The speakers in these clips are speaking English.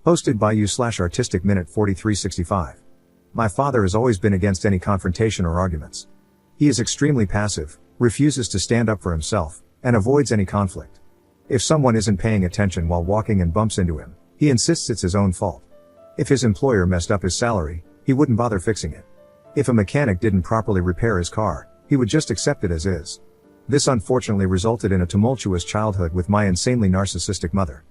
Hosted by you/artistic minute 4365. My father has always been against any confrontation or arguments. He is extremely passive, refuses to stand up for himself, and avoids any conflict. If someone isn't paying attention while walking and bumps into him, he insists it's his own fault. If his employer messed up his salary, he wouldn't bother fixing it. If a mechanic didn't properly repair his car, he would just accept it as is. This unfortunately resulted in a tumultuous childhood with my insanely narcissistic mother.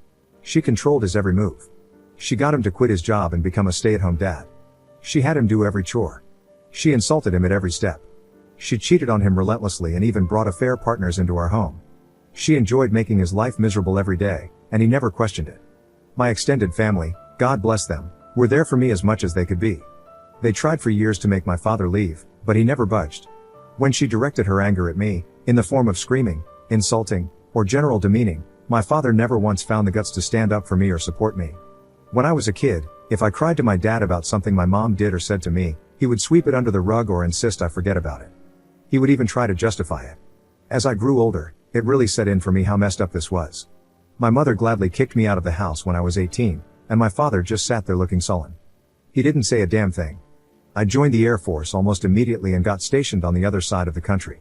She controlled his every move. She got him to quit his job and become a stay-at-home dad. She had him do every chore. She insulted him at every step. She cheated on him relentlessly and even brought affair partners into our home. She enjoyed making his life miserable every day, and he never questioned it. My extended family, God bless them, were there for me as much as they could be. They tried for years to make my father leave, but he never budged. When she directed her anger at me, in the form of screaming, insulting, or general demeaning, my father never once found the guts to stand up for me or support me. When I was a kid, if I cried to my dad about something my mom did or said to me, he would sweep it under the rug or insist I forget about it. He would even try to justify it. As I grew older, it really set in for me how messed up this was. My mother gladly kicked me out of the house when I was 18, and my father just sat there looking sullen. He didn't say a damn thing. I joined the Air Force almost immediately and got stationed on the other side of the country.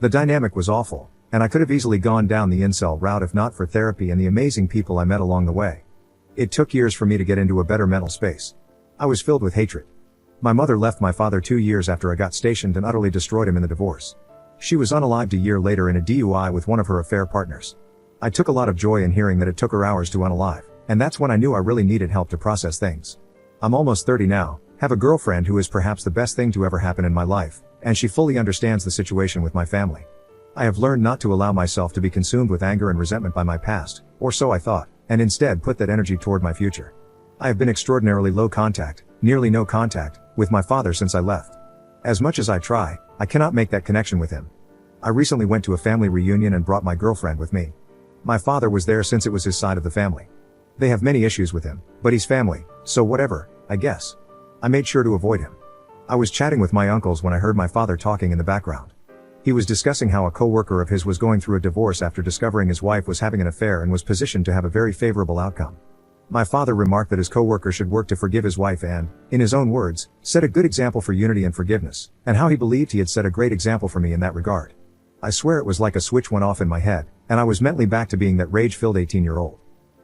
The dynamic was awful, and I could have easily gone down the incel route if not for therapy and the amazing people I met along the way. It took years for me to get into a better mental space. I was filled with hatred. My mother left my father 2 years after I got stationed and utterly destroyed him in the divorce. She was unalived a year later in a DUI with one of her affair partners. I took a lot of joy in hearing that it took her hours to unalive, and that's when I knew I really needed help to process things. I'm almost 30 now, have a girlfriend who is perhaps the best thing to ever happen in my life, and she fully understands the situation with my family. I have learned not to allow myself to be consumed with anger and resentment by my past, or so I thought, and instead put that energy toward my future. I have been extraordinarily low contact, nearly no contact, with my father since I left. As much as I try, I cannot make that connection with him. I recently went to a family reunion and brought my girlfriend with me. My father was there since it was his side of the family. They have many issues with him, but he's family, so whatever, I guess. I made sure to avoid him. I was chatting with my uncles when I heard my father talking in the background. He was discussing how a coworker of his was going through a divorce after discovering his wife was having an affair and was positioned to have a very favorable outcome. My father remarked that his coworker should work to forgive his wife and, in his own words, set a good example for unity and forgiveness, and how he believed he had set a great example for me in that regard. I swear it was like a switch went off in my head, and I was mentally back to being that rage-filled 18-year-old.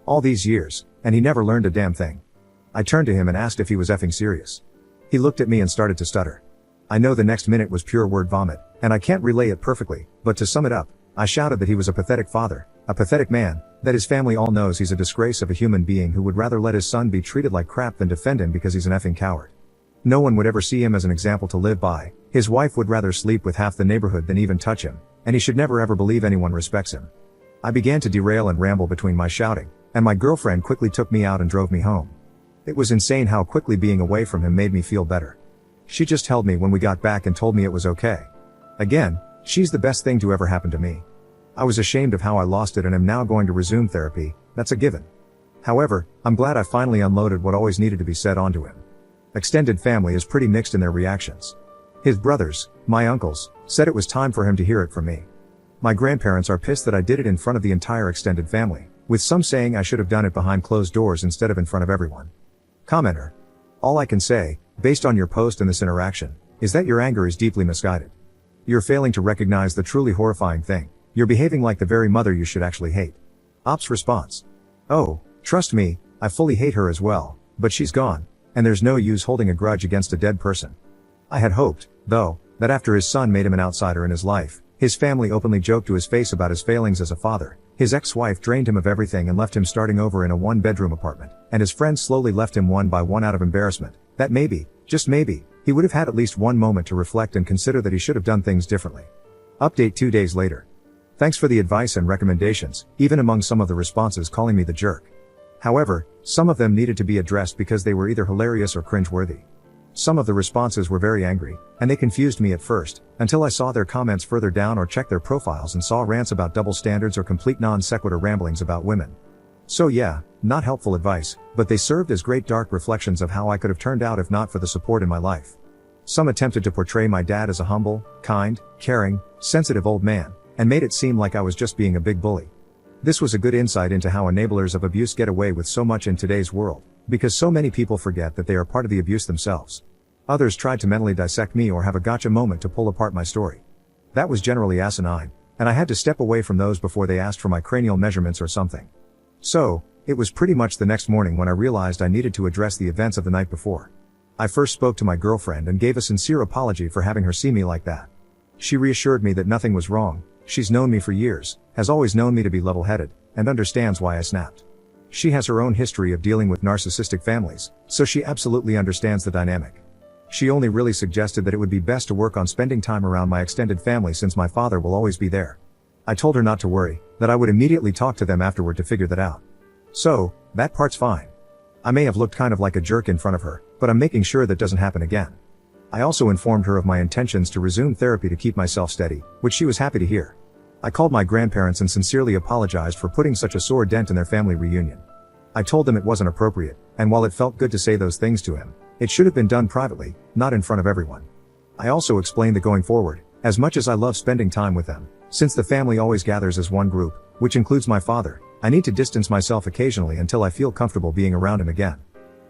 All these years, and he never learned a damn thing. I turned to him and asked if he was effing serious. He looked at me and started to stutter. I know the next minute was pure word vomit, and I can't relay it perfectly, but to sum it up, I shouted that he was a pathetic father, a pathetic man, that his family all knows he's a disgrace of a human being who would rather let his son be treated like crap than defend him because he's an effing coward. No one would ever see him as an example to live by, his wife would rather sleep with half the neighborhood than even touch him, and he should never ever believe anyone respects him. I began to derail and ramble between my shouting, and my girlfriend quickly took me out and drove me home. It was insane how quickly being away from him made me feel better. She just held me when we got back and told me it was okay. Again, she's the best thing to ever happen to me. I was ashamed of how I lost it and am now going to resume therapy, that's a given. However, I'm glad I finally unloaded what always needed to be said onto him. Extended family is pretty mixed in their reactions. His brothers, my uncles, said it was time for him to hear it from me. My grandparents are pissed that I did it in front of the entire extended family, with some saying I should have done it behind closed doors instead of in front of everyone. Commenter. All I can say, based on your post and this interaction, is that your anger is deeply misguided. You're failing to recognize the truly horrifying thing. You're behaving like the very mother you should actually hate. Ops response. Oh, trust me, I fully hate her as well, but she's gone, and there's no use holding a grudge against a dead person. I had hoped, though, that after his son made him an outsider in his life, his family openly joked to his face about his failings as a father. His ex-wife drained him of everything and left him starting over in a one-bedroom apartment, and his friends slowly left him one by one out of embarrassment, that maybe, just maybe, he would have had at least one moment to reflect and consider that he should have done things differently. Update 2 days later. Thanks for the advice and recommendations, even among some of the responses calling me the jerk. However, some of them needed to be addressed because they were either hilarious or cringeworthy. Some of the responses were very angry, and they confused me at first, until I saw their comments further down or checked their profiles and saw rants about double standards or complete non-sequitur ramblings about women. So yeah, not helpful advice, but they served as great dark reflections of how I could have turned out if not for the support in my life. Some attempted to portray my dad as a humble, kind, caring, sensitive old man, and made it seem like I was just being a big bully. This was a good insight into how enablers of abuse get away with so much in today's world, Because so many people forget that they are part of the abuse themselves. Others tried to mentally dissect me or have a gotcha moment to pull apart my story. That was generally asinine, and I had to step away from those before they asked for my cranial measurements or something. So, it was pretty much the next morning when I realized I needed to address the events of the night before. I first spoke to my girlfriend and gave a sincere apology for having her see me like that. She reassured me that nothing was wrong. She's known me for years, has always known me to be level-headed, and understands why I snapped. She has her own history of dealing with narcissistic families, so she absolutely understands the dynamic. She only really suggested that it would be best to work on spending time around my extended family since my father will always be there. I told her not to worry, that I would immediately talk to them afterward to figure that out. So, that part's fine. I may have looked kind of like a jerk in front of her, but I'm making sure that doesn't happen again. I also informed her of my intentions to resume therapy to keep myself steady, which she was happy to hear. I called my grandparents and sincerely apologized for putting such a sore dent in their family reunion. I told them it wasn't appropriate, and while it felt good to say those things to him, it should have been done privately, not in front of everyone. I also explained that going forward, as much as I love spending time with them, since the family always gathers as one group, which includes my father, I need to distance myself occasionally until I feel comfortable being around him again.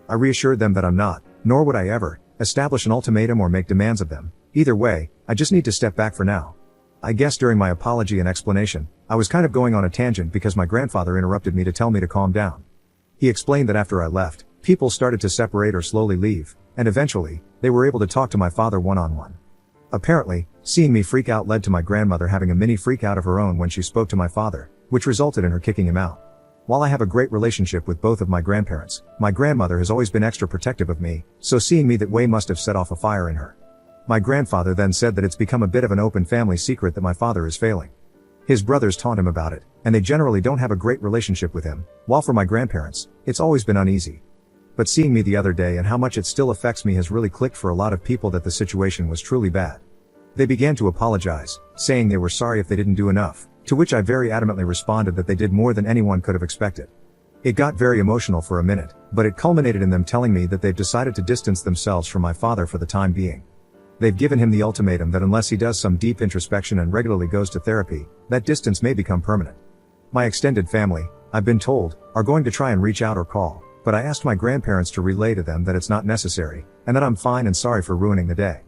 I reassured them that I'm not, nor would I ever, establish an ultimatum or make demands of them. Either way, I just need to step back for now. I guess during my apology and explanation, I was kind of going on a tangent because my grandfather interrupted me to tell me to calm down. He explained that after I left, people started to separate or slowly leave, and eventually, they were able to talk to my father one-on-one. Apparently, seeing me freak out led to my grandmother having a mini freak out of her own when she spoke to my father, which resulted in her kicking him out. While I have a great relationship with both of my grandparents, my grandmother has always been extra protective of me, so seeing me that way must have set off a fire in her. My grandfather then said that it's become a bit of an open family secret that my father is failing. His brothers taunt him about it, and they generally don't have a great relationship with him, while for my grandparents, it's always been uneasy. But seeing me the other day and how much it still affects me has really clicked for a lot of people that the situation was truly bad. They began to apologize, saying they were sorry if they didn't do enough, to which I very adamantly responded that they did more than anyone could have expected. It got very emotional for a minute, but it culminated in them telling me that they've decided to distance themselves from my father for the time being. They've given him the ultimatum that unless he does some deep introspection and regularly goes to therapy, that distance may become permanent. My extended family, I've been told, are going to try and reach out or call, but I asked my grandparents to relay to them that it's not necessary, and that I'm fine and sorry for ruining the day.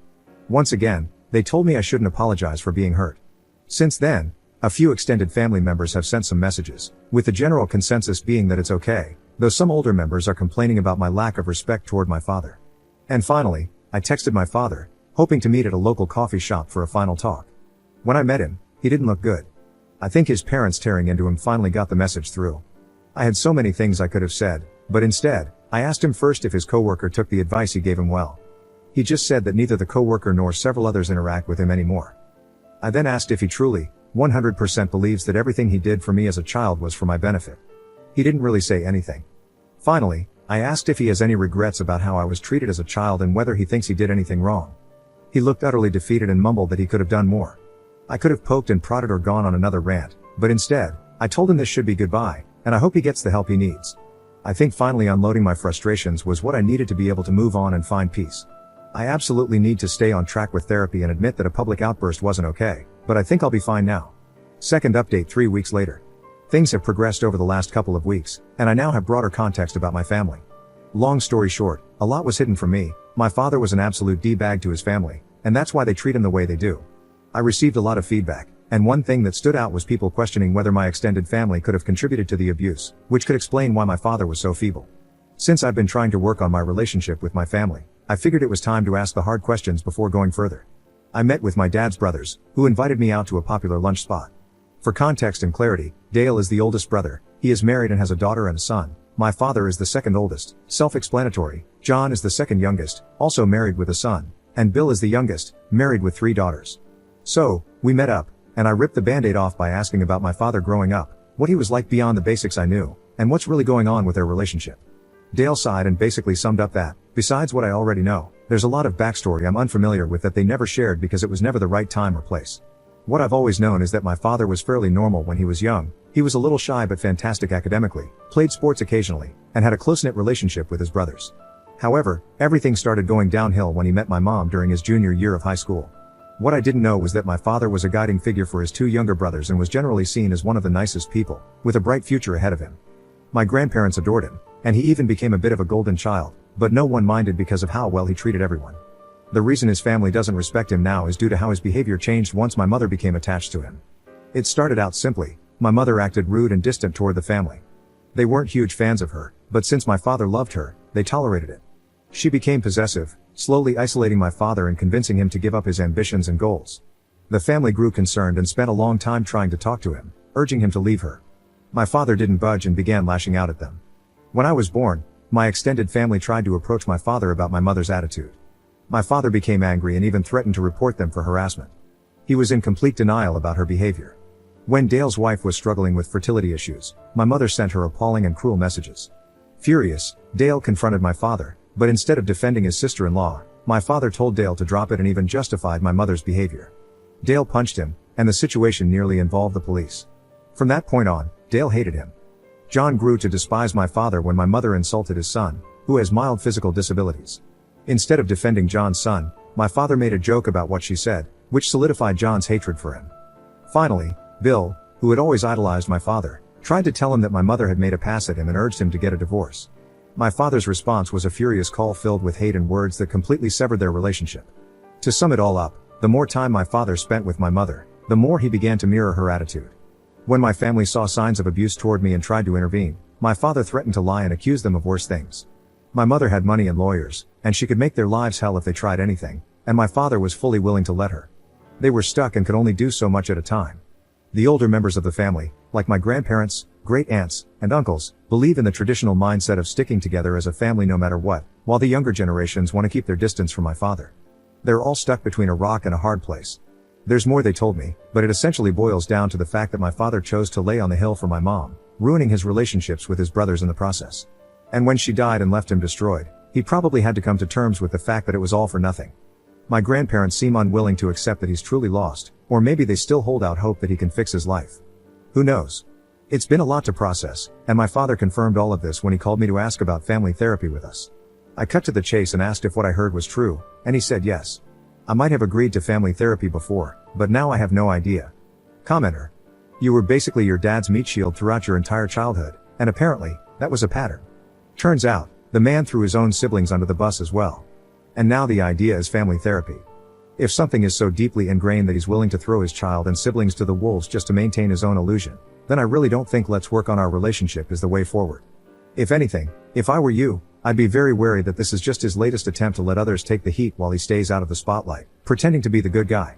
Once again, they told me I shouldn't apologize for being hurt. Since then, a few extended family members have sent some messages, with the general consensus being that it's okay, though some older members are complaining about my lack of respect toward my father. And finally, I texted my father, hoping to meet at a local coffee shop for a final talk. When I met him, he didn't look good. I think his parents tearing into him finally got the message through. I had so many things I could have said, but instead, I asked him first if his coworker took the advice he gave him well. He just said that neither the coworker nor several others interact with him anymore. I then asked if he truly, 100% believes that everything he did for me as a child was for my benefit. He didn't really say anything. Finally, I asked if he has any regrets about how I was treated as a child and whether he thinks he did anything wrong. He looked utterly defeated and mumbled that he could have done more. I could have poked and prodded or gone on another rant, but instead, I told him this should be goodbye, and I hope he gets the help he needs. I think finally unloading my frustrations was what I needed to be able to move on and find peace. I absolutely need to stay on track with therapy and admit that a public outburst wasn't okay, but I think I'll be fine now. Second update 3 weeks later. Things have progressed over the last couple of weeks, and I now have broader context about my family. Long story short, a lot was hidden from me. My father was an absolute D-bag to his family, and that's why they treat him the way they do. I received a lot of feedback, and one thing that stood out was people questioning whether my extended family could have contributed to the abuse, which could explain why my father was so feeble. Since I've been trying to work on my relationship with my family, I figured it was time to ask the hard questions before going further. I met with my dad's brothers, who invited me out to a popular lunch spot. For context and clarity, Dale is the oldest brother. He is married and has a daughter and a son. My father is the second oldest, self-explanatory. John is the second youngest, also married with a son. And Bill is the youngest, married with 3 daughters. So, we met up, and I ripped the band-aid off by asking about my father growing up, what he was like beyond the basics I knew, and what's really going on with their relationship. Dale sighed and basically summed up that, besides what I already know, there's a lot of backstory I'm unfamiliar with that they never shared because it was never the right time or place. What I've always known is that my father was fairly normal when he was young. He was a little shy but fantastic academically, played sports occasionally, and had a close-knit relationship with his brothers. However, everything started going downhill when he met my mom during his junior year of high school. What I didn't know was that my father was a guiding figure for his 2 younger brothers and was generally seen as one of the nicest people, with a bright future ahead of him. My grandparents adored him, And he even became a bit of a golden child, but no one minded because of how well he treated everyone. The reason his family doesn't respect him now is due to how his behavior changed once my mother became attached to him. It started out simply. My mother acted rude and distant toward the family. They weren't huge fans of her, but since my father loved her, they tolerated it. She became possessive, slowly isolating my father and convincing him to give up his ambitions and goals. The family grew concerned and spent a long time trying to talk to him, urging him to leave her. My father didn't budge and began lashing out at them. When I was born, my extended family tried to approach my father about my mother's attitude. My father became angry and even threatened to report them for harassment. He was in complete denial about her behavior. When Dale's wife was struggling with fertility issues, my mother sent her appalling and cruel messages. Furious, Dale confronted my father, but instead of defending his sister-in-law, my father told Dale to drop it and even justified my mother's behavior. Dale punched him, and the situation nearly involved the police. From that point on, Dale hated him. John grew to despise my father when my mother insulted his son, who has mild physical disabilities. Instead of defending John's son, my father made a joke about what she said, which solidified John's hatred for him. Finally, Bill, who had always idolized my father, tried to tell him that my mother had made a pass at him and urged him to get a divorce. My father's response was a furious call filled with hate and words that completely severed their relationship. To sum it all up, the more time my father spent with my mother, the more he began to mirror her attitude. When my family saw signs of abuse toward me and tried to intervene, my father threatened to lie and accuse them of worse things. My mother had money and lawyers, and she could make their lives hell if they tried anything, and my father was fully willing to let her. They were stuck and could only do so much at a time. The older members of the family, like my grandparents, great-aunts, and uncles, believe in the traditional mindset of sticking together as a family no matter what, while the younger generations want to keep their distance from my father. They're all stuck between a rock and a hard place. There's more they told me, but it essentially boils down to the fact that my father chose to lay on the hill for my mom, ruining his relationships with his brothers in the process. And when she died and left him destroyed, he probably had to come to terms with the fact that it was all for nothing. My grandparents seem unwilling to accept that he's truly lost, or maybe they still hold out hope that he can fix his life. Who knows? It's been a lot to process, and my father confirmed all of this when he called me to ask about family therapy with us. I cut to the chase and asked if what I heard was true, and he said yes. I might have agreed to family therapy before, but now I have no idea. Commenter. You were basically your dad's meat shield throughout your entire childhood, and apparently, that was a pattern. Turns out, the man threw his own siblings under the bus as well. And now the idea is family therapy. If something is so deeply ingrained that he's willing to throw his child and siblings to the wolves just to maintain his own illusion, then I really don't think let's work on our relationship is the way forward. If anything, if I were you, I'd be very wary that this is just his latest attempt to let others take the heat while he stays out of the spotlight, pretending to be the good guy.